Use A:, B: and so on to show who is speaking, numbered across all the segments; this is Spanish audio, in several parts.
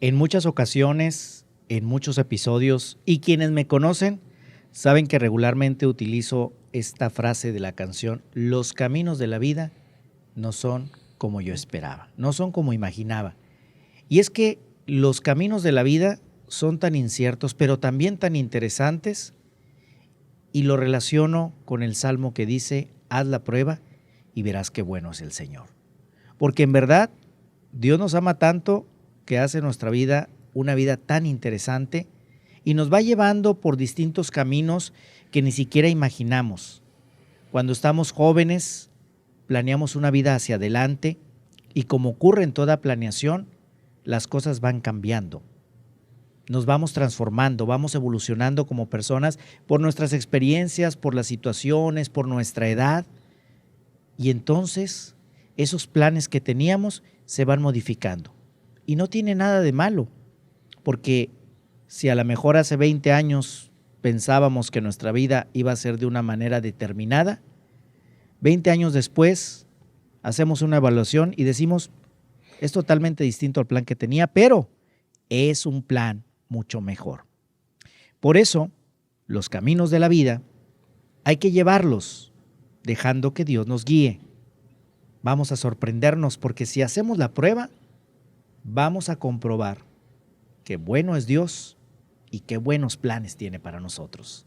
A: En muchas ocasiones, en muchos episodios, y quienes me conocen saben que regularmente utilizo esta frase de la canción: los caminos de la vida no son como yo esperaba, no son como imaginaba. Y es que los caminos de la vida son tan inciertos, pero también tan interesantes, y lo relaciono con el salmo que dice: haz la prueba y verás qué bueno es el Señor. Porque en verdad, Dios nos ama tanto que hace nuestra vida una vida tan interesante y nos va llevando por distintos caminos que ni siquiera imaginamos. Cuando estamos jóvenes, planeamos una vida hacia adelante y, como ocurre en toda planeación, las cosas van cambiando. Nos vamos transformando, vamos evolucionando como personas por nuestras experiencias, por las situaciones, por nuestra edad. Y entonces esos planes que teníamos se van modificando. Y no tiene nada de malo, porque si a lo mejor hace 20 años pensábamos que nuestra vida iba a ser de una manera determinada, 20 años después hacemos una evaluación y decimos: es totalmente distinto al plan que tenía, pero es un plan mucho mejor. Por eso, los caminos de la vida hay que llevarlos dejando que Dios nos guíe. Vamos a sorprendernos, porque si hacemos la prueba, vamos a comprobar qué bueno es Dios y qué buenos planes tiene para nosotros.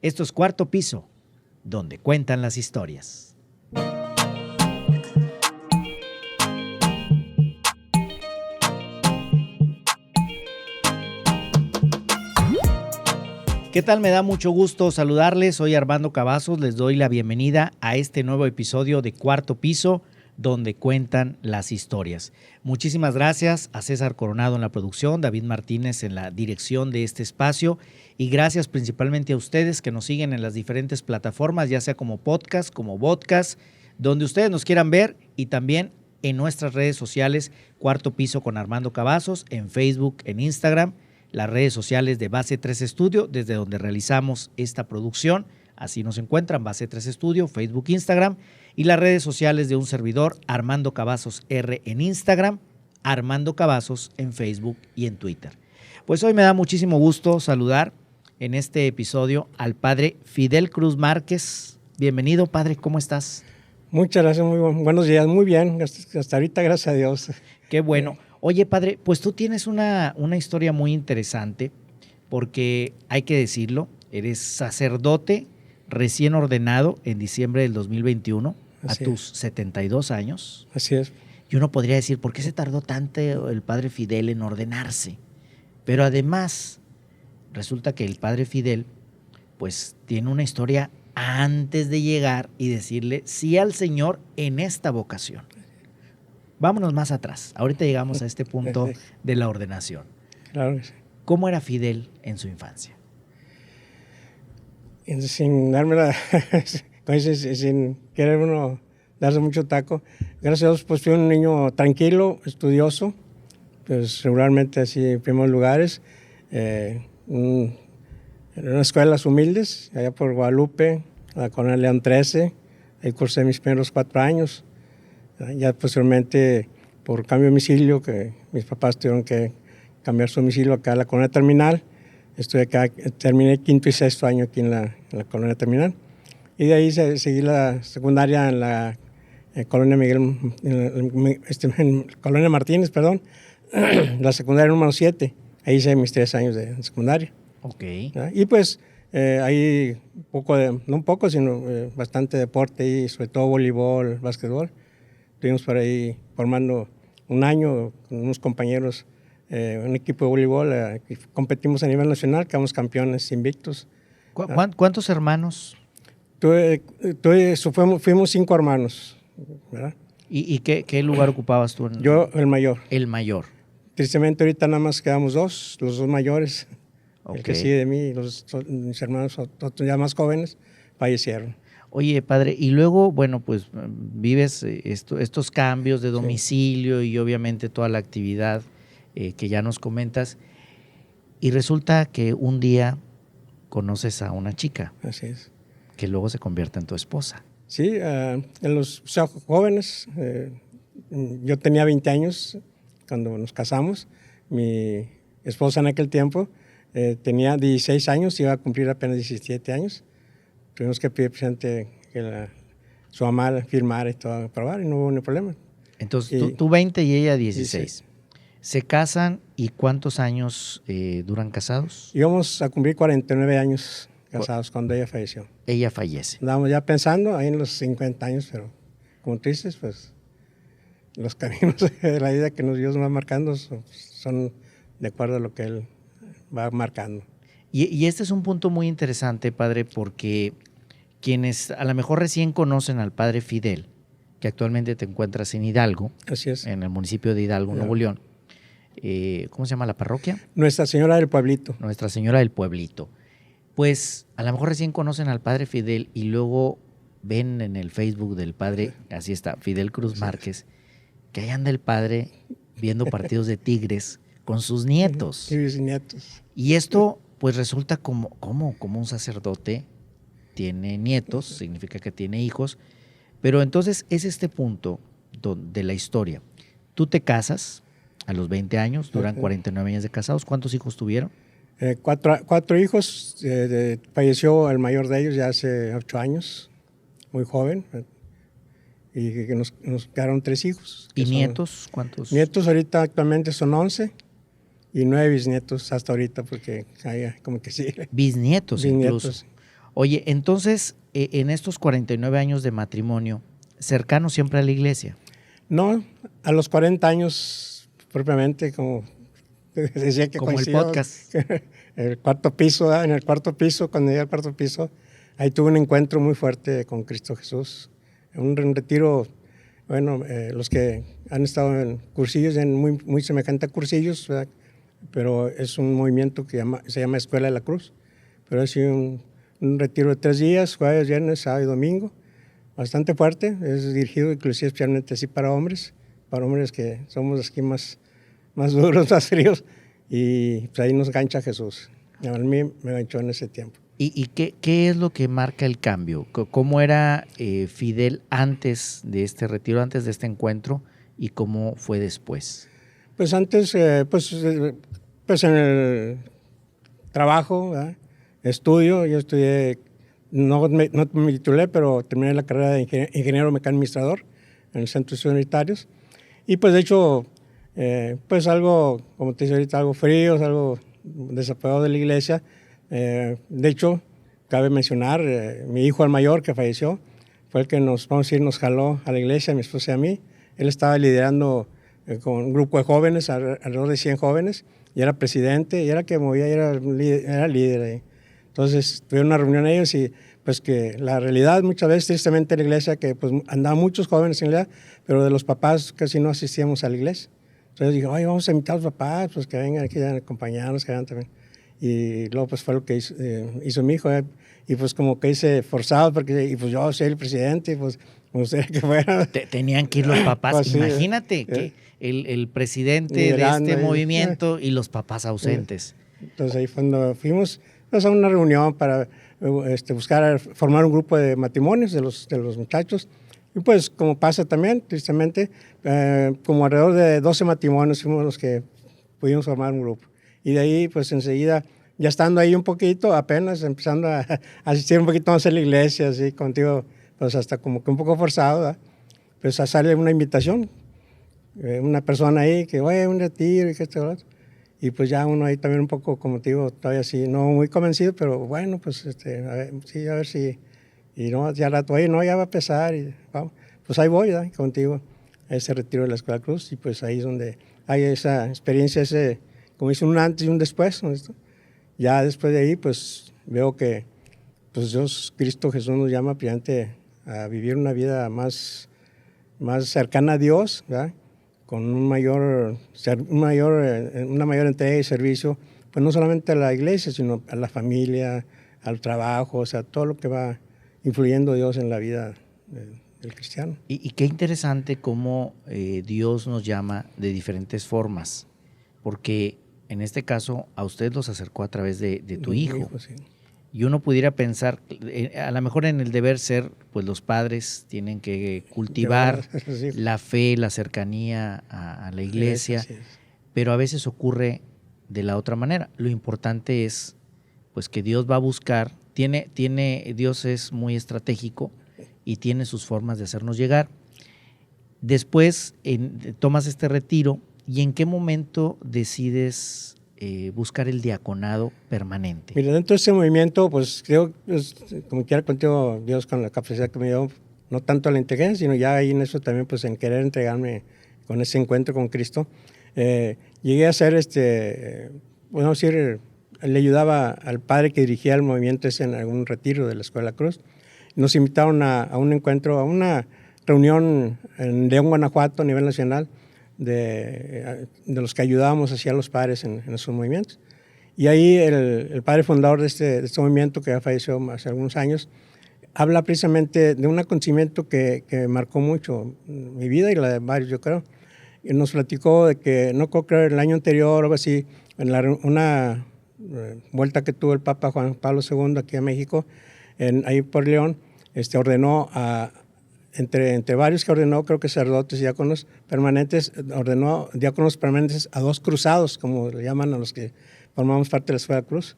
A: Esto es Cuarto Piso, donde cuentan las historias. ¿Qué tal? Me da mucho gusto saludarles. Soy Armando Cavazos. Les doy la bienvenida a este nuevo episodio de Cuarto Piso, donde cuentan las historias. Muchísimas gracias a César Coronado en la producción, David Martínez en la dirección de este espacio, y gracias principalmente a ustedes que nos siguen en las diferentes plataformas, ya sea como podcast, como vodcast, donde ustedes nos quieran ver, y también en nuestras redes sociales, Cuarto Piso con Armando Cavazos, en Facebook, en Instagram, las redes sociales de Base 3 Studio, desde donde realizamos esta producción. Así nos encuentran: Base 3 Studio, Facebook, Instagram, y las redes sociales de un servidor, Armando Cavazos R en Instagram, Armando Cavazos en Facebook y en Twitter. Pues hoy me da muchísimo gusto saludar en este episodio al padre Fidel Cruz Márquez. Bienvenido, padre, ¿cómo estás?
B: Muchas gracias, buenos días, muy bien, hasta ahorita, gracias a Dios.
A: Qué bueno. Oye, padre, pues tú tienes una historia muy interesante, porque hay que decirlo, eres sacerdote recién ordenado en diciembre del 2021,
B: Así
A: a tus 72 años.
B: Así es.
A: Y uno podría decir: ¿por qué se tardó tanto el padre Fidel en ordenarse? Pero además, resulta que el padre Fidel, pues, tiene una historia antes de llegar y decirle sí al Señor en esta vocación. Vámonos más atrás. Ahorita llegamos a este punto de la ordenación.
B: Claro que sí.
A: ¿Cómo era Fidel en su infancia?
B: Sin darme sin querer uno darse mucho taco, gracias a Dios, pues fui un niño tranquilo, estudioso, pues regularmente así en primeros lugares, en unas escuelas humildes, allá por Guadalupe, la Colonia León 13, ahí cursé mis primeros 4 años. Ya posteriormente, por cambio de domicilio, que mis papás tuvieron que cambiar su domicilio acá a la Colonia Terminal, estuve acá, terminé 5º y 6º año aquí en la Colonia Terminal, y de ahí seguí la secundaria en la Colonia Colonia Martínez, perdón, la secundaria número 7, ahí hice mis 3 años de secundaria.
A: Okay.
B: Y pues ahí sino bastante deporte, y sobre todo voleibol, básquetbol. Estuvimos por ahí formando un año con unos compañeros, un equipo de voleibol, competimos a nivel nacional, quedamos campeones invictos.
A: ¿Cuántos hermanos?
B: Fuimos 5 hermanos, ¿verdad?
A: ¿Y qué lugar ocupabas tú?
B: Yo, el mayor.
A: El mayor.
B: Tristemente ahorita nada más quedamos los 2 mayores. Okay. El que sigue de mí, mis hermanos ya más jóvenes, fallecieron.
A: Oye, padre, y luego, bueno, pues vives estos cambios de domicilio, sí, y obviamente toda la actividad que ya nos comentas, y resulta que un día conoces a una chica.
B: Así es.
A: Que luego se convierte en tu esposa.
B: Sí, en los jóvenes, yo tenía 20 años cuando nos casamos, Mi esposa en aquel tiempo tenía 16 años, iba a cumplir apenas 17 años. Tuvimos que pedir presente que su mamá firmara y todo, aprobar, y no hubo ningún problema.
A: Entonces, tú 20 y ella 16.
B: 16.
A: ¿Se casan y cuántos años duran casados?
B: Íbamos a cumplir 49 años casados cuando ella falleció.
A: Ella fallece.
B: Andábamos ya pensando ahí en los 50 años, pero como tú dices, pues los caminos de la vida que Dios va marcando son de acuerdo a lo que Él va marcando.
A: Y este es un punto muy interesante, padre, porque quienes a lo mejor recién conocen al padre Fidel, que actualmente te encuentras en Hidalgo,
B: Así es.
A: en el municipio de Hidalgo, Nuevo León. ¿Cómo se llama la parroquia?
B: Nuestra Señora del Pueblito.
A: Nuestra Señora del Pueblito. Pues a lo mejor recién conocen al padre Fidel y luego ven en el Facebook del padre, así está, Fidel Cruz Márquez, que ahí anda el padre viendo partidos de Tigres con sus nietos.
B: Y mis nietos.
A: Y esto pues resulta como un sacerdote tiene nietos, significa que tiene hijos, pero entonces es este punto de la historia. Tú te casas a los 20 años, duran 49 años de casados. ¿Cuántos hijos tuvieron?
B: 4 hijos. Falleció el mayor de ellos ya hace 8 años, muy joven. Y que nos quedaron 3 hijos.
A: ¿Y nietos? ¿Cuántos?
B: Nietos ahorita actualmente son 11 y 9 bisnietos hasta ahorita, porque hay como que sí.
A: Bisnietos incluso. Oye, entonces, en estos 49 años de matrimonio, ¿cercano siempre a la iglesia?
B: No, a los 40 años propiamente, como decía que
A: como el podcast.
B: El cuarto piso, en el cuarto piso, cuando llegué al cuarto piso, ahí tuve un encuentro muy fuerte con Cristo Jesús. Un retiro, bueno, los que han estado en cursillos, muy semejante a cursillos, ¿verdad? Pero es un movimiento que se llama Escuela de la Cruz. Pero ha sido un retiro de 3 días, jueves, viernes, sábado y domingo, bastante fuerte. Es dirigido inclusive especialmente así para hombres que somos aquí más duros, más fríos. Y pues ahí nos gancha Jesús. A mí me ganchó en ese tiempo.
A: ¿Y qué es lo que marca el cambio? ¿Cómo era Fidel antes de este retiro, antes de este encuentro, y cómo fue después?
B: Pues antes, pues en el trabajo, ¿verdad? Estudio, yo estudié, no me titulé, pero terminé la carrera de ingeniero mecánico administrador en el Centro de Estudios Unitarios. Y pues de hecho, pues algo, como te dice ahorita, algo frío, algo desapegado de la iglesia. De hecho, cabe mencionar, mi hijo el mayor que falleció fue el que nos jaló a la iglesia, a mi esposa y a mí. Él estaba liderando con un grupo de jóvenes, alrededor de 100 jóvenes, y era presidente, y era que movía, era líder ahí. Entonces tuvieron una reunión ellos y pues que la realidad muchas veces tristemente en la iglesia que pues andaban muchos jóvenes en la iglesia, pero de los papás casi no asistíamos a la iglesia. Entonces dije, oye, vamos a invitar a los papás, pues que vengan aquí a acompañarnos, que vengan también. Y luego pues fue lo que hizo mi hijo, y pues como que hice forzado, porque y pues yo soy el presidente, y pues me gustaría que fuera.
A: Tenían que ir los papás, pues, imagínate que el presidente liderando de este movimiento y los papás ausentes.
B: Entonces ahí fue cuando fuimos a una reunión para buscar formar un grupo de matrimonios de los muchachos. Y pues como pasa también, tristemente, como alrededor de 12 matrimonios fuimos los que pudimos formar un grupo. Y de ahí, pues enseguida, ya estando ahí un poquito, apenas empezando a asistir un poquito más a la iglesia, así contigo, pues hasta como que un poco forzado, ¿verdad? Pues sale una invitación, una persona ahí que, oye, un retiro y que esto, ¿verdad? Y pues ya uno ahí también un poco, como te digo, todavía así, no muy convencido, pero bueno, pues a ver si, y no, ya rato, oye, no, ya va a empezar, y vamos, pues ahí voy, ¿verdad? Contigo, a ese retiro de la Escuela Cruz, y pues ahí es donde hay esa experiencia, como dice, un antes y un después, ¿no? Ya después de ahí, pues veo que pues Cristo Jesús nos llama primeramente a vivir una vida más cercana a Dios, ¿verdad? Con una mayor entrega y servicio, pues no solamente a la iglesia, sino a la familia, al trabajo, o sea, todo lo que va influyendo Dios en la vida del cristiano.
A: Y qué interesante cómo Dios nos llama de diferentes formas, porque en este caso a usted los acercó a través de tu hijo.
B: Sí.
A: Y uno pudiera pensar, a lo mejor en el deber ser, pues los padres tienen que cultivar la fe, la cercanía a la iglesia, pero a veces ocurre de la otra manera. Lo importante es pues que Dios va a buscar, Dios es muy estratégico y tiene sus formas de hacernos llegar. Después tomas este retiro, ¿y en qué momento decides buscar el diaconado permanente?
B: Mira, dentro de ese movimiento, pues creo, pues, como quiera contigo, Dios con la capacidad que me dio, no tanto a la inteligencia, sino ya ahí en eso también, pues en querer entregarme con ese encuentro con Cristo. Llegué a ser, podemos decir, le ayudaba al padre que dirigía el movimiento ese en algún retiro de la Escuela Cruz. Nos invitaron a un encuentro, a una reunión en León, Guanajuato, a nivel nacional, de los que ayudábamos hacia los padres en esos movimientos. Y ahí el padre fundador de este movimiento, que ya falleció hace algunos años, habla precisamente de un acontecimiento que marcó mucho mi vida y la de varios, yo creo. Y nos platicó de que, no creo que el año anterior o algo así, en una vuelta que tuvo el Papa Juan Pablo II aquí a México, ahí por León, ordenó entre varios que ordenó, creo que sacerdotes y diáconos permanentes, ordenó diáconos permanentes a 2 cruzados, como le llaman a los que formamos parte de la Escuela Cruz,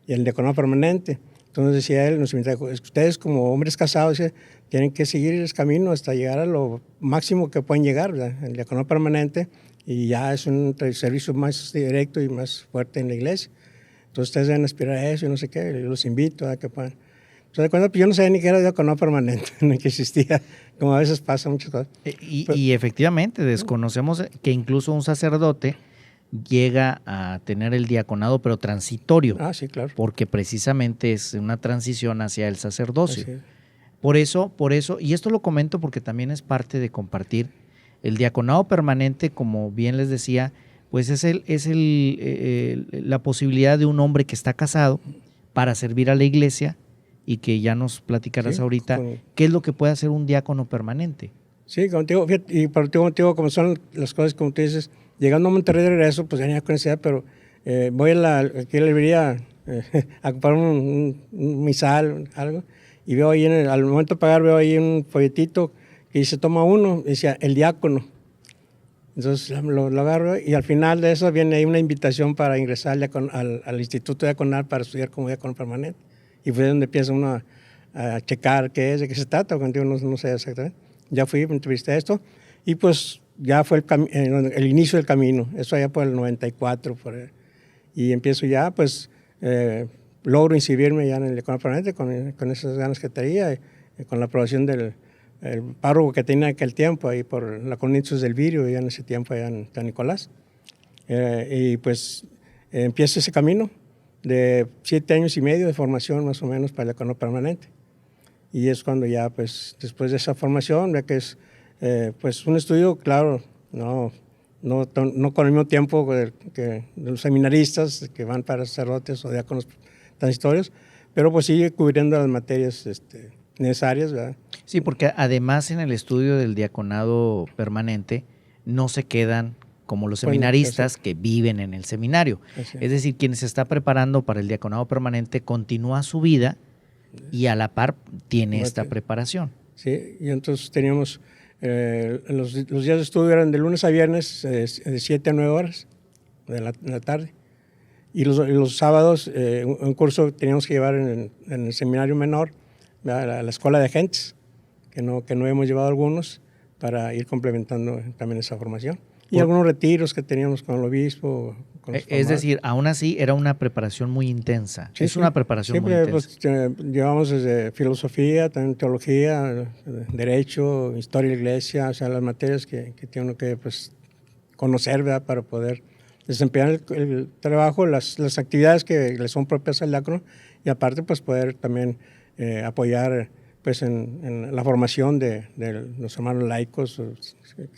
B: y el diaconado permanente. Entonces decía él, nos invitaba, ustedes como hombres casados tienen que seguir el camino hasta llegar a lo máximo que pueden llegar, ¿verdad? El diaconado permanente, y ya es un servicio más directo y más fuerte en la iglesia. Entonces ustedes deben aspirar a eso y no sé qué, yo los invito a que puedan. Entonces, pues yo no sabía ni que era diaconado permanente, ni que existía, como a veces pasa muchas cosas.
A: Y efectivamente desconocemos que incluso un sacerdote llega a tener el diaconado, pero transitorio.
B: Ah, sí, claro.
A: Porque precisamente es una transición hacia el sacerdocio.
B: Así es.
A: Por eso, y esto lo comento porque también es parte de compartir, el diaconado permanente, como bien les decía, pues es la posibilidad de un hombre que está casado para servir a la iglesia, y que ya nos platicarás ahorita, ¿qué es lo que puede hacer un diácono permanente?
B: Sí, contigo, fíjate, y contigo, como son las cosas, como tú dices, llegando a Monterrey de regreso, pues ya tenía curiosidad, pero voy aquí a la librería a comprar un misal, algo, y veo ahí, al momento de pagar, veo ahí un folletito que dice, toma uno, y decía, el diácono. Entonces lo agarro, y al final de eso viene ahí una invitación para ingresar al Instituto Diaconal para estudiar como diácono permanente. Y fue donde empieza uno a checar qué es, de qué se trata, contigo no sé exactamente. Ya fui, me entrevisté a esto, y pues ya fue el inicio del camino, eso allá por el 94, y empiezo ya, pues, logro inscribirme ya en el diaconado permanente con esas ganas que traía, con la aprobación del párroco que tenía en aquel tiempo, ahí por la colonia del Virio, ya en ese tiempo allá en San Nicolás. Y pues empiezo ese camino de 7 años y medio de formación más o menos para el diaconado permanente. Y es cuando ya, pues, después de esa formación, ya que es pues un estudio, claro, no con el mismo tiempo que los seminaristas que van para sacerdotes o diáconos transitorios, pero pues sigue cubriendo las materias necesarias, ¿verdad?
A: Sí, porque además en el estudio del diaconado permanente no se quedan como los seminaristas que viven en el seminario. Es decir, quien se está preparando para el diaconado permanente continúa su vida y a la par tiene esta preparación. Sí,
B: y entonces teníamos, los días de estudio eran de lunes a viernes, de 7 a 9 horas de la tarde. Y los sábados, un curso teníamos que llevar en el seminario menor, a la escuela de agentes, que no hemos llevado algunos, para ir complementando también esa formación. Y algunos retiros que teníamos con el obispo.
A: Es decir, aún así era una preparación muy intensa. Sí, es una preparación muy intensa.
B: Pues, llevamos desde filosofía, también teología, derecho, historia de la iglesia, o sea, las materias que tiene uno que pues, conocer, ¿verdad? Para poder desempeñar el trabajo, las actividades que le son propias al diácono, y aparte pues poder también apoyar pues en la formación de los hermanos laicos, o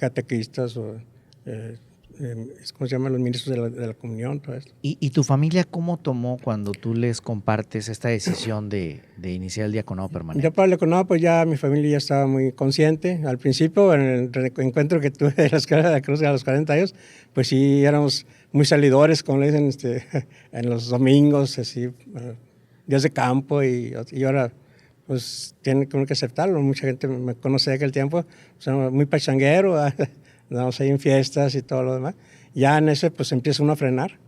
B: catequistas, o ¿cómo se llaman? Los ministros de la comunión, todo esto.
A: ¿Y tu familia cómo tomó cuando tú les compartes esta decisión de iniciar el diaconado permanente?
B: Ya para el diaconado, pues ya mi familia ya estaba muy consciente. Al principio, en el encuentro que tuve de la Escuela de la Cruz a los 40 años, pues sí éramos muy salidores, como le dicen, en los domingos, así, días de campo, y ahora pues tiene que aceptarlo. Mucha gente me conoce de aquel tiempo, o sea, muy pachanguero, andamos ahí en fiestas y todo lo demás. Ya en ese pues empieza uno a frenar.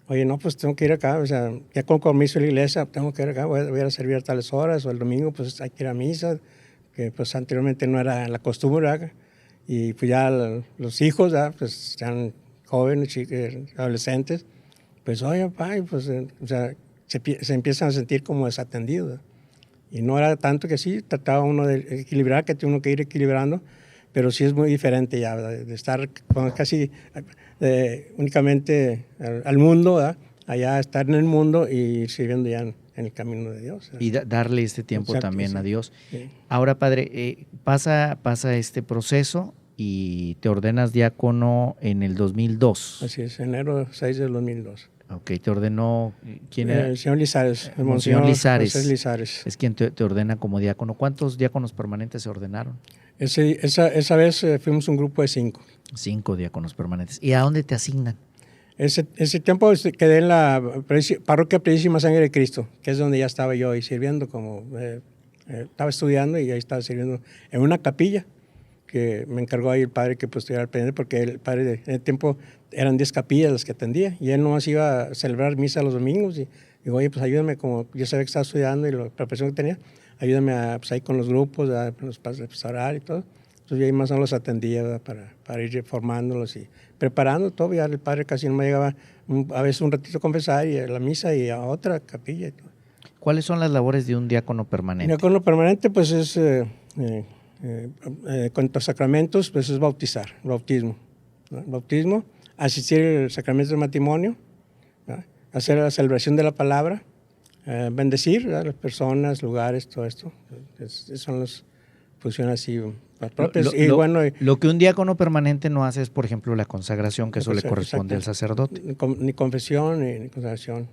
B: Oye, no, pues tengo que ir acá, o sea, ya con permiso de la iglesia, tengo que ir acá, voy a ir a servir a tales horas, o el domingo pues hay que ir a misa, que pues anteriormente no era la costumbre, ¿verdad? Y pues ya los hijos, ¿verdad? Pues eran jóvenes, adolescentes, pues oye, papá, pues, o sea, se empiezan a sentir como desatendidos, ¿verdad? Y no era tanto que sí, trataba uno de equilibrar, que tiene uno que ir equilibrando, pero sí es muy diferente ya, ¿verdad? De estar casi únicamente al mundo, ¿verdad? Allá estar en el mundo y ir sirviendo ya en el camino de Dios, ¿verdad?
A: Y darle este tiempo
B: Exacto,
A: también
B: sí.
A: a Dios.
B: Sí.
A: Ahora, padre, pasa este proceso y te ordenas diácono en el 2002.
B: Así es, enero 6 del 2002.
A: Ok, te ordenó, ¿quién era?
B: El señor Lizares, el
A: Monseñor Lizares.
B: José Lizares.
A: Es quien te ordena como diácono. ¿Cuántos diáconos permanentes se ordenaron?
B: Esa vez fuimos un grupo de 5.
A: 5 diáconos permanentes. ¿Y a dónde te asignan?
B: Ese tiempo quedé en la parroquia Purísima Sangre de Cristo, que es donde ya estaba yo ahí sirviendo, estaba estudiando y ahí estaba sirviendo en una capilla que me encargó ahí el padre que pues estuviera al pendiente, porque el padre en el tiempo eran 10 capillas las que atendía y él nomás iba a celebrar misa los domingos y digo, oye, pues ayúdame, como yo sabía que estaba estudiando y la preparación que tenía, ayúdame pues ahí con los grupos, los padres a orar y todo. Entonces yo ahí más o menos los atendía, ¿verdad? Para ir formándolos y preparando todo. Ya el padre casi no me llegaba a veces un ratito a confesar y a la misa y a otra capilla y todo.
A: ¿Cuáles son las labores de un diácono permanente?
B: Un diácono permanente pues es, con los sacramentos, pues es bautizar, bautismo, ¿no? Bautismo, asistir al sacramento del matrimonio, ¿no? Hacer la celebración de la palabra, bendecir a las personas, lugares, todo esto. Son las funciones así propias.
A: Lo que un diácono permanente no hace es, por ejemplo, la consagración, que eso le corresponde al sacerdote.
B: Ni confesión, ni consagración,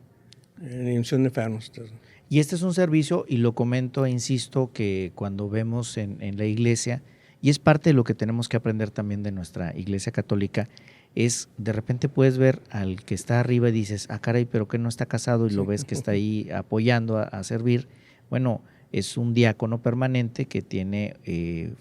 B: ni unción de enfermos. Entonces.
A: Y este es un servicio, y lo comento e insisto, que cuando vemos en la iglesia, y es parte de lo que tenemos que aprender también de nuestra iglesia católica, es de repente puedes ver al que está arriba y dices, ah, caray, pero que no está casado, y lo ves que está ahí apoyando a servir. Bueno, es un diácono permanente que tiene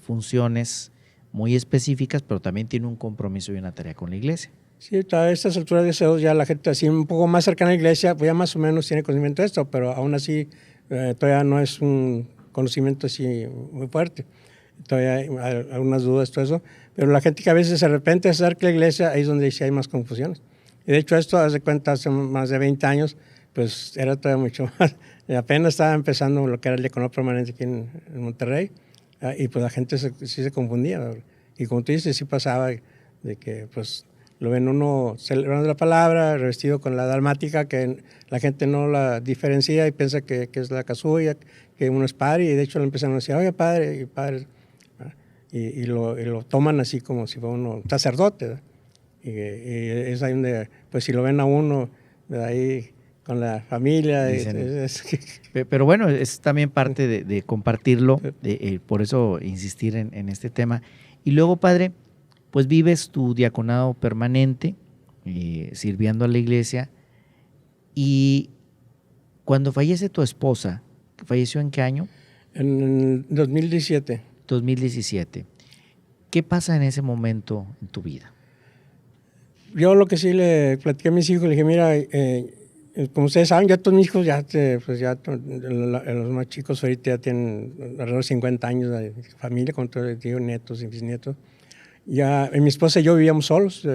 A: funciones muy específicas, pero también tiene un compromiso y una tarea con la iglesia.
B: Sí, a estas alturas de CO ya la gente así un poco más cercana a la iglesia, pues ya más o menos tiene conocimiento de esto, pero aún así todavía no es un conocimiento así muy fuerte. Todavía hay algunas dudas, todo eso. Pero la gente que a veces de repente se acerca a la iglesia, ahí es donde sí hay más confusiones. Y de hecho esto, haz de cuenta, hace más de 20 años, pues era todavía mucho más. Apenas estaba empezando lo que era el diácono permanente aquí en Monterrey, y pues la gente sí se confundía. Y como tú dices, sí pasaba de que pues lo ven uno celebrando la palabra, revestido con la dalmática, que la gente no la diferencia y piensa que es la casulla, que uno es padre, y de hecho le empiezan a decir, oye, padre, y padre, y lo toman así como si fuera uno sacerdote, ¿verdad? Y es ahí donde, pues si lo ven a uno, ¿verdad? Ahí con la familia.
A: Pero bueno, es también parte de compartirlo, por eso insistir en este tema. Y luego, padre, pues vives tu diaconado permanente, sirviendo a la iglesia, y cuando fallece tu esposa, ¿falleció en qué año?
B: En 2017.
A: 2017. ¿Qué pasa en ese momento en tu vida?
B: Yo lo que sí le platiqué a mis hijos, le dije, mira, como ustedes saben, ya todos mis hijos, los más chicos ahorita ya tienen alrededor de 50 años de familia, con todos los nietos y bisnietos. Ya mi esposa y yo vivíamos solos,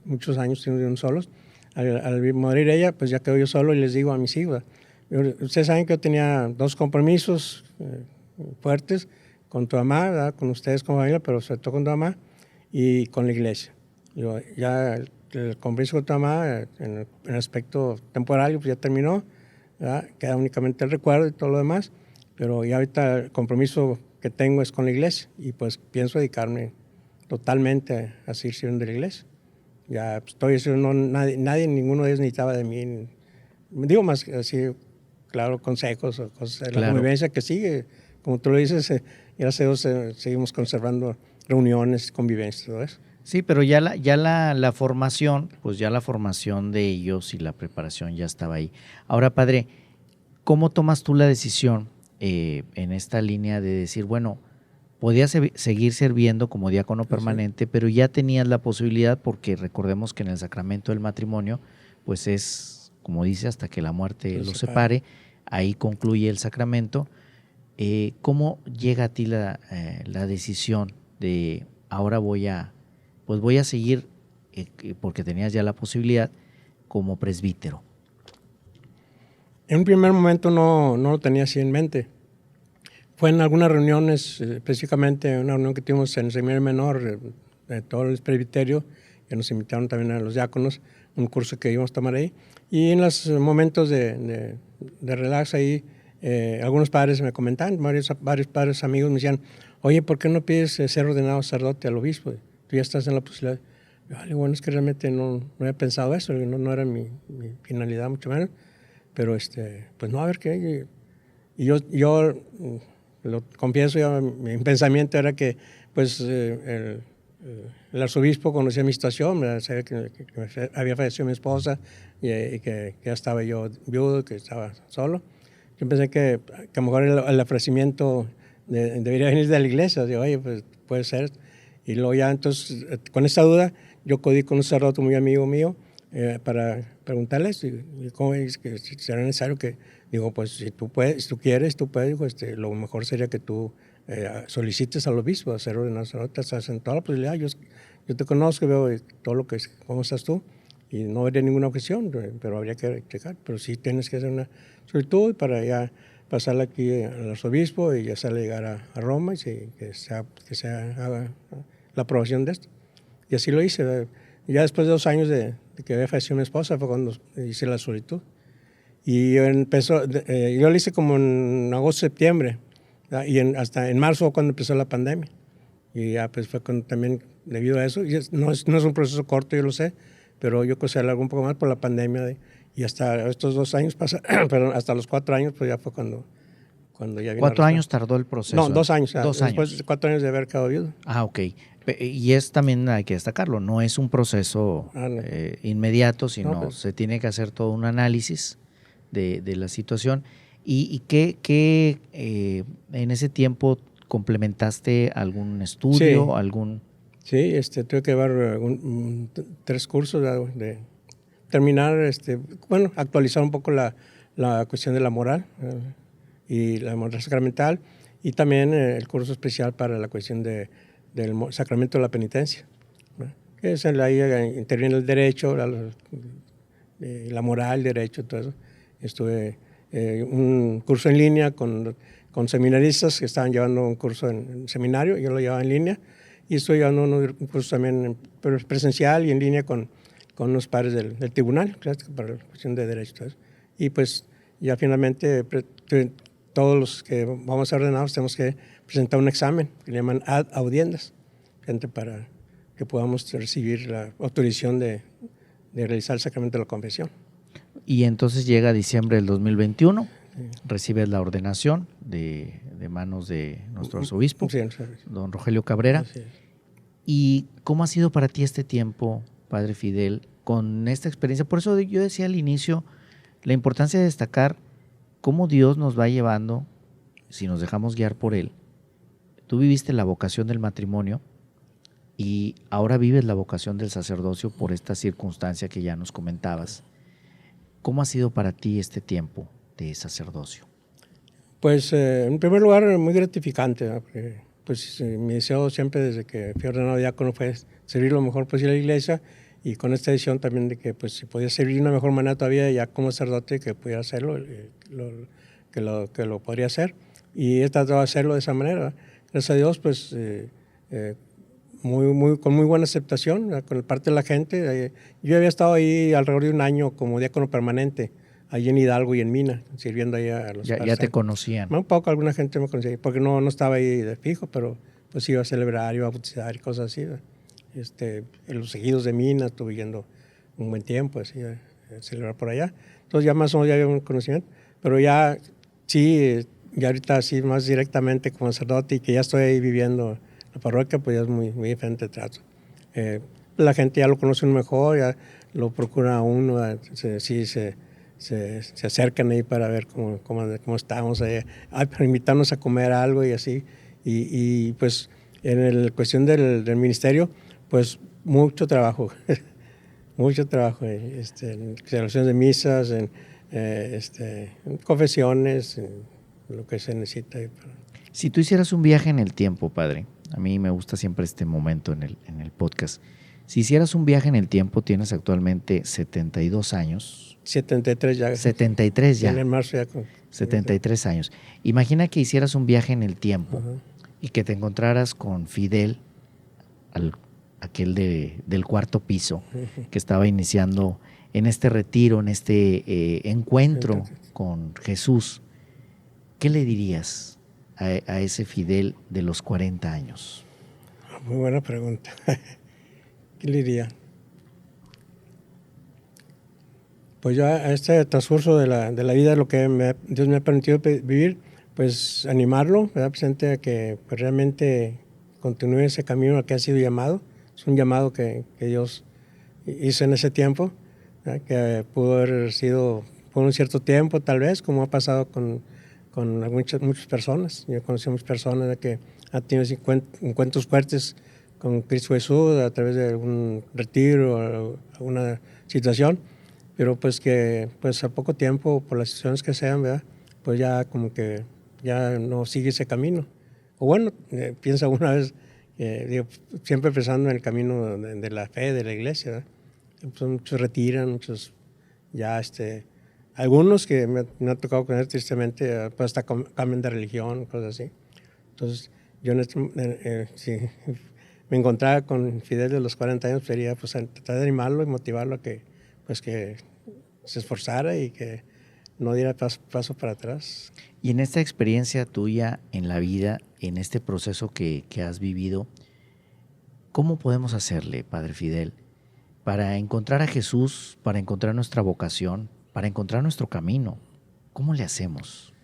B: muchos años vivimos solos. Al morir ella, pues ya quedo yo solo y les digo a mis hijos, ustedes saben que yo tenía 2 compromisos fuertes con tu mamá, ¿verdad? Con ustedes como familia, pero sobre todo con tu mamá y con la iglesia. Ya el compromiso con tu mamá en el aspecto temporal pues ya terminó, ¿verdad? Queda únicamente el recuerdo y todo lo demás, pero ya ahorita el compromiso que tengo es con la iglesia y pues pienso dedicarme totalmente a seguir sirviendo de la iglesia. Ya pues, estoy diciendo, ninguno de ellos necesitaba de mí, digo más así, claro, consejos o cosas, claro. La convivencia que sigue, como tú lo dices, gracias a Dios seguimos conservando reuniones, convivencias, todo eso.
A: Sí, pero ya la formación, pues ya la formación de ellos y la preparación ya estaba ahí. Ahora, padre, ¿cómo tomas tú la decisión en esta línea de decir, bueno, podías seguir sirviendo como diácono permanente, pero ya tenías la posibilidad, porque recordemos que en el sacramento del matrimonio, pues es, como dice, hasta que la muerte los separe, ahí concluye el sacramento. ¿Cómo llega a ti la decisión de ahora voy a seguir, porque tenías ya la posibilidad, como presbítero?
B: En un primer momento no lo tenía así en mente. Fue en algunas reuniones, específicamente en una reunión que tuvimos en el seminario menor de todo el presbiterio, que nos invitaron también a los diáconos, un curso que íbamos a tomar ahí. Y en los momentos de relax ahí, algunos padres me comentaban, varios padres amigos me decían, oye, ¿por qué no pides ser ordenado sacerdote al obispo? Tú ya estás en la posibilidad. Yo, bueno, es que realmente no había pensado eso, no era mi finalidad, mucho menos. Pero pues no, a ver qué. Y yo lo confieso, mi pensamiento era que pues el arzobispo conocía mi situación, sabía que había fallecido mi esposa y que ya estaba yo viudo, que estaba solo. Yo pensé que a lo mejor el ofrecimiento debería venir de la iglesia. Digo, oye, pues puede ser. Y luego ya entonces, con esa duda, yo acudí con un sacerdote muy amigo mío para preguntarles cómo es que será necesario que, digo, pues si tú puedes, si tú quieres, tú puedes, digo, lo mejor sería que tú solicites al obispo a ser ordenado sacerdote, estás en toda la posibilidad, yo te conozco, veo todo lo que es, cómo estás tú, y no habría ninguna objeción, pero habría que checar, pero sí tienes que hacer una solicitud para ya pasarla aquí al arzobispo y ya sale llegar a Roma y que se haga la aprobación de esto. Y así lo hice. Ya después de 2 años de que había fallecido mi esposa fue cuando hice la solicitud. Y empezó, yo lo hice como en agosto, septiembre, y hasta en marzo cuando empezó la pandemia. Y ya pues fue cuando también, debido a eso, y no es un proceso corto, yo lo sé, pero yo creo que se alargó un poco más por la pandemia. Y hasta estos 2 años, perdón, hasta los 4 años, pues ya fue cuando ya vino.
A: 4 años tardó el proceso.
B: No, 2 años.
A: 2
B: años.
A: Después
B: de 4 años de haber quedado viudo.
A: Ah, ok. Y es también, hay que destacarlo, no es un proceso
B: no.
A: inmediato, sino se tiene que hacer todo un análisis de la situación. ¿Y qué en ese tiempo complementaste algún estudio?
B: Sí, tuve que llevar 3 cursos de terminar, actualizar un poco la cuestión de la moral y la moral sacramental, y también el curso especial para la cuestión del sacramento de la penitencia, ¿no? Que es ahí interviene el derecho, la moral, el derecho, todo eso. Estuve un curso en línea con seminaristas que estaban llevando un curso en seminario, yo lo llevaba en línea, y estoy llevando un curso también presencial y en línea con los padres del tribunal, para la cuestión de derechos. Y pues ya finalmente todos los que vamos a ser ordenados tenemos que presentar un examen que le llaman ad audiendas, para que podamos recibir la autorización de realizar el sacramento de la confesión.
A: Y entonces llega diciembre del 2021, recibes la ordenación de manos de nuestro arzobispo, don Rogelio Cabrera. ¿Y cómo ha sido para ti este tiempo, Padre Fidel, con esta experiencia? Por eso yo decía al inicio la importancia de destacar cómo Dios nos va llevando, si nos dejamos guiar por Él. Tú viviste la vocación del matrimonio y ahora vives la vocación del sacerdocio por esta circunstancia que ya nos comentabas. ¿Cómo ha sido para ti este tiempo de sacerdocio?
B: Pues en primer lugar muy gratificante, ¿no? Porque pues mi deseo siempre desde que fui ordenado diácono fue servir lo mejor posible a la iglesia, y con esta decisión también de que pues si podía servir de una mejor manera todavía ya como sacerdote, que pudiera hacerlo, que lo podría hacer, y he tratado de hacerlo de esa manera. Gracias a Dios pues con muy buena aceptación con parte de la gente. Yo había estado ahí alrededor de 1 año como diácono permanente, ahí en Hidalgo y en Mina, sirviendo ahí a los
A: ya te conocían.
B: Un poco, alguna gente me conocía, porque no estaba ahí de fijo, pero pues iba a celebrar, iba a bautizar y cosas así. En los ejidos de Mina estuve yendo un buen tiempo, así, a celebrar por allá. Entonces ya más o menos ya había un conocimiento, pero ya sí, ya ahorita sí más directamente como sacerdote, y que ya estoy ahí viviendo la parroquia, pues ya es muy, muy diferente el trato. La gente ya lo conoce uno mejor, ya lo procura a uno, se acercan ahí para ver cómo estamos, para invitarnos a comer algo y así. Pues en la cuestión del ministerio, pues mucho trabajo, mucho trabajo, en celebraciones de misas, en confesiones, en lo que se necesita.
A: Si tú hicieras un viaje en el tiempo, padre, a mí me gusta siempre este momento en el podcast. Si hicieras un viaje en el tiempo, tienes actualmente 72 años.
B: 73 ya.
A: 73 ya.
B: En marzo ya.
A: 73 años. Imagina que hicieras un viaje en el tiempo
B: Ajá.
A: y que te encontraras con Fidel, aquel del cuarto piso, que estaba iniciando en este retiro, en este encuentro con Jesús. ¿Qué le dirías a ese Fidel de los 40 años?
B: Muy buena pregunta. ¿Qué le diría? Pues yo a este transcurso de la vida, lo que Dios me ha permitido vivir, pues animarlo, ¿verdad? Presente a que pues, realmente continúe ese camino al que ha sido llamado. Es un llamado que Dios hizo en ese tiempo, ¿verdad? Que pudo haber sido por un cierto tiempo, tal vez, como ha pasado con muchas personas. Yo he conocido muchas personas, ¿verdad? Que han tenido encuentros fuertes con Cristo Jesús a través de algún retiro o alguna situación, pero pues que pues a poco tiempo, por las situaciones que sean, ¿verdad? Pues ya como que ya no sigue ese camino. O bueno, piensa una vez, digo, siempre pensando en el camino de la fe, de la iglesia, ¿verdad? Pues muchos retiran, muchos ya, algunos que me ha tocado conocer tristemente, pues hasta cambian de religión, cosas así. Entonces, yo si me encontraba con Fidel de los 40 años, sería pues tratar de animarlo y motivarlo a que se esforzara y que no diera paso para atrás.
A: Y en esta experiencia tuya en la vida, en este proceso que has vivido, ¿cómo podemos hacerle, Padre Fidel, para encontrar a Jesús, para encontrar nuestra vocación, para encontrar nuestro camino? ¿Cómo le hacemos?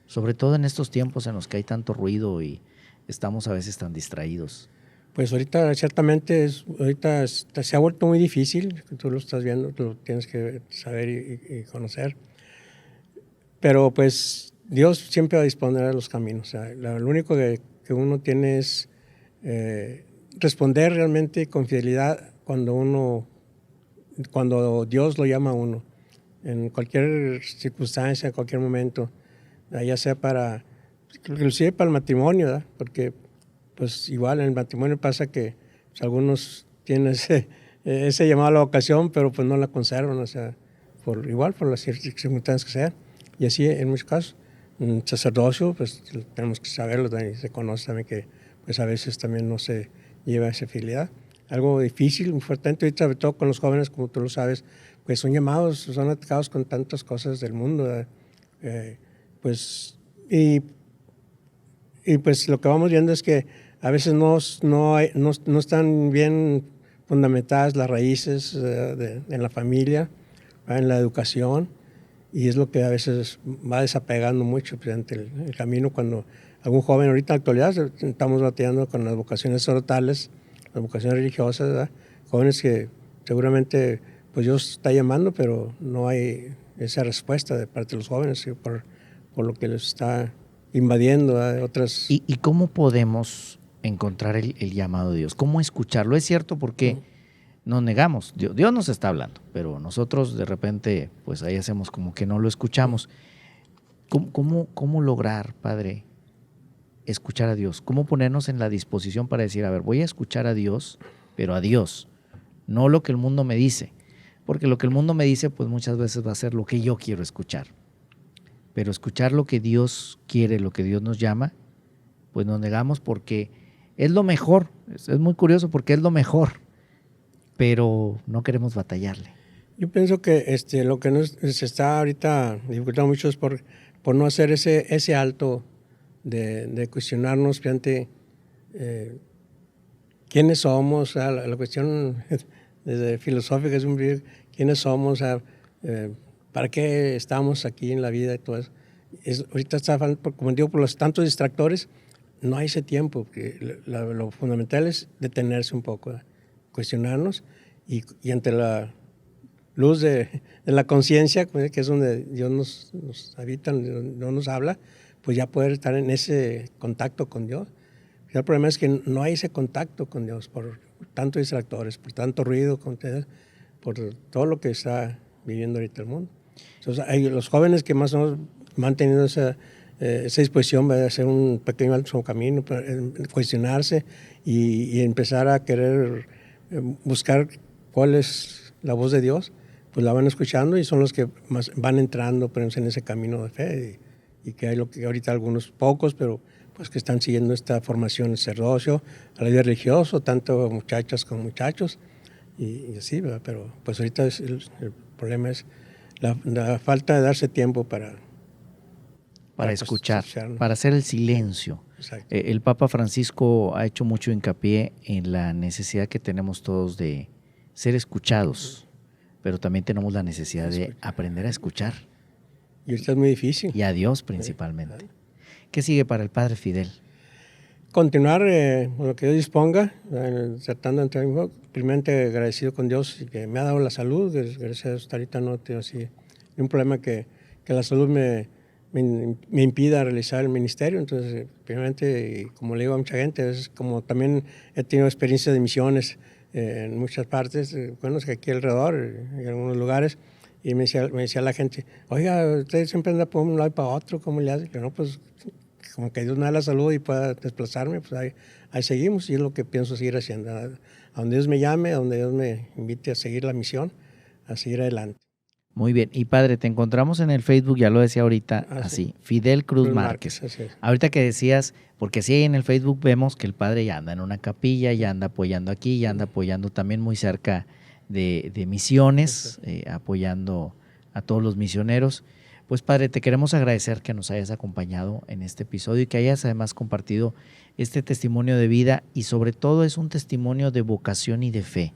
A: Sobre todo en estos tiempos en los que hay tanto ruido y estamos a veces tan distraídos.
B: Pues ahorita ciertamente se ha vuelto muy difícil, tú lo estás viendo, tú lo tienes que saber y conocer, pero pues Dios siempre va a disponer de los caminos. O sea, lo único que uno tiene es responder realmente con fidelidad cuando Dios lo llama a uno, en cualquier circunstancia, en cualquier momento, ya sea inclusive para el matrimonio, ¿verdad? Porque pues igual en el matrimonio pasa que pues, algunos tienen ese llamado a la vocación, pero pues no la conservan, o sea, por las circunstancias que sean. Y así en muchos casos. En sacerdocio, pues tenemos que saberlo, y se conoce también que pues a veces también no se lleva esa fidelidad. Algo difícil, muy fuerte, ahorita, sobre todo con los jóvenes, como tú lo sabes, pues son llamados, son atacados con tantas cosas del mundo, pues pues lo que vamos viendo es que a veces no están bien fundamentadas las raíces en la familia, en la educación, y es lo que a veces va desapegando mucho el camino. Cuando algún joven, ahorita en la actualidad estamos batallando con las vocaciones sacerdotales, las vocaciones religiosas, ¿verdad? Jóvenes que seguramente pues Dios está llamando, pero no hay esa respuesta de parte de los jóvenes, ¿sí? por lo que les está invadiendo otras.
A: ¿Y cómo podemos encontrar el llamado de Dios? ¿Cómo escucharlo? Es cierto, porque nos negamos. Dios nos está hablando, pero nosotros de repente, pues ahí hacemos como que no lo escuchamos. ¿Cómo lograr, Padre, escuchar a Dios? ¿Cómo ponernos en la disposición para decir, a ver, voy a escuchar a Dios, pero a Dios, no lo que el mundo me dice? Porque lo que el mundo me dice, pues muchas veces va a ser lo que yo quiero escuchar. Pero escuchar lo que Dios quiere, lo que Dios nos llama, pues nos negamos porque es lo mejor. Es muy curioso porque es lo mejor, pero no queremos batallarle.
B: Yo pienso que lo que se está ahorita dificultando mucho es por no hacer ese alto de cuestionarnos frente quiénes somos, la cuestión desde filosófica es quiénes somos, para qué estamos aquí en la vida y todo eso. Ahorita está, como digo, por los tantos distractores, no hay ese tiempo. Lo fundamental es detenerse un poco, cuestionarnos y ante la luz de la conciencia, que es donde Dios nos habita, donde Dios nos habla, pues ya poder estar en ese contacto con Dios. El problema es que no hay ese contacto con Dios por tantos distractores, por tanto ruido, por todo lo que está viviendo ahorita el mundo. Entonces, hay los jóvenes que más o menos han tenido esa disposición de hacer un pequeño alto camino, cuestionarse y empezar a querer buscar cuál es la voz de Dios, pues la van escuchando y son los que más van entrando pues, en ese camino de fe y que hay lo que ahorita algunos pocos, pero pues que están siguiendo esta formación sacerdocio, a la vida religiosa, tanto muchachas como muchachos y así, ¿verdad? Pero pues ahorita el problema es la falta de darse tiempo para
A: escuchar, para hacer el silencio. El Papa Francisco ha hecho mucho hincapié en la necesidad que tenemos todos de ser escuchados, pero también tenemos la necesidad de aprender a escuchar.
B: Y ahorita es muy difícil.
A: Y a Dios principalmente. ¿Qué sigue para el Padre Fidel?
B: Continuar con lo que Dios disponga, tratando de entrar en juego. Primeramente agradecido con Dios que me ha dado la salud, gracias a Dios hasta ahorita no tengo así un problema que la salud me impida realizar el ministerio. Entonces, primeramente, como le digo a mucha gente, es como también he tenido experiencias de misiones en muchas partes, bueno, es que aquí alrededor, en algunos lugares, y me decía la gente, oiga, usted siempre anda por un lado y para otro, ¿cómo le hace? Pero no, pues como que Dios me da la salud y pueda desplazarme, pues ahí seguimos y es lo que pienso seguir haciendo. A donde Dios me llame, a donde Dios me invite a seguir la misión, a seguir adelante.
A: Muy bien. Y Padre, te encontramos en el Facebook, ya lo decía ahorita, así, Fidel Cruz Márquez.
B: Así es.
A: Ahorita que decías, porque sí en el Facebook vemos que el Padre ya anda en una capilla, ya anda apoyando aquí, ya anda apoyando también muy cerca de misiones, apoyando a todos los misioneros. Pues Padre, te queremos agradecer que nos hayas acompañado en este episodio y que hayas además compartido este testimonio de vida y sobre todo es un testimonio de vocación y de fe.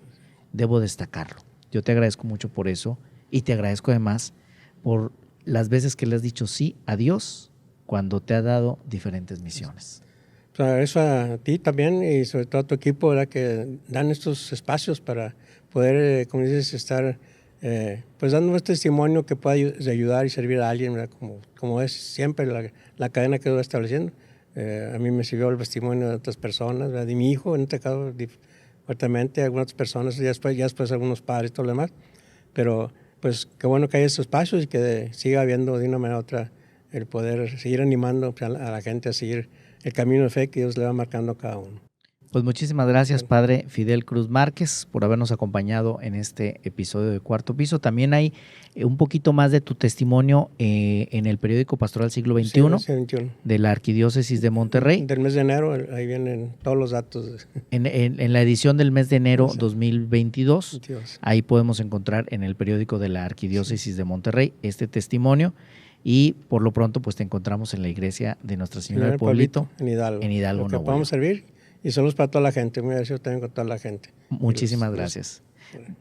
A: Debo destacarlo. Yo te agradezco mucho por eso y te agradezco además por las veces que le has dicho sí a Dios cuando te ha dado diferentes misiones.
B: Pues agradezco a ti también y sobre todo a tu equipo, ¿verdad? Que dan estos espacios para poder, como dices, estar pues dando este testimonio que pueda ayudar y servir a alguien, ¿verdad? Como es siempre la cadena que voy estableciendo. A mí me sirvió el testimonio de otras personas, ¿verdad? De mi hijo, en este caso, fuertemente, algunas otras personas, ya después algunos padres y todo lo demás. Pero pues qué bueno que haya estos espacios y que siga habiendo de una manera u otra el poder seguir animando a la gente a seguir el camino de fe que Dios le va marcando a cada uno.
A: Pues muchísimas gracias, Padre Fidel Cruz Márquez, por habernos acompañado en este episodio de Cuarto Piso. También hay un poquito más de tu testimonio en el periódico Pastoral Siglo XXI,
B: sí,
A: de la Arquidiócesis de Monterrey.
B: Del mes de enero, ahí vienen todos los datos.
A: En la edición del mes de enero 2022,
B: 22.
A: Ahí podemos encontrar en el periódico de la Arquidiócesis de Monterrey este testimonio. Y por lo pronto, pues te encontramos en la iglesia de Nuestra Señora del Pueblito,
B: en Hidalgo.
A: En Hidalgo,
B: que podamos servir. Y saludos para toda la gente, muy agradecido también con toda la gente.
A: Muchísimas gracias.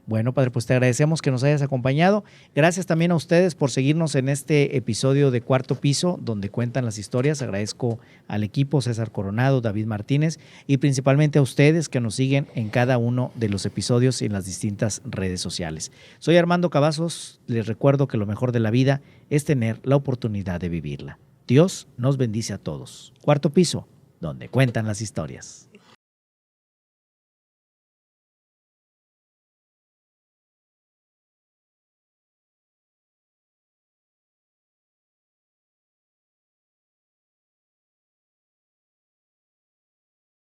A: Bueno, Padre, pues te agradecemos que nos hayas acompañado. Gracias también a ustedes por seguirnos en este episodio de Cuarto Piso, donde cuentan las historias. Agradezco al equipo César Coronado, David Martínez y principalmente a ustedes que nos siguen en cada uno de los episodios y en las distintas redes sociales. Soy Armando Cavazos. Les recuerdo que lo mejor de la vida es tener la oportunidad de vivirla. Dios nos bendice a todos. Cuarto Piso, donde cuentan las historias.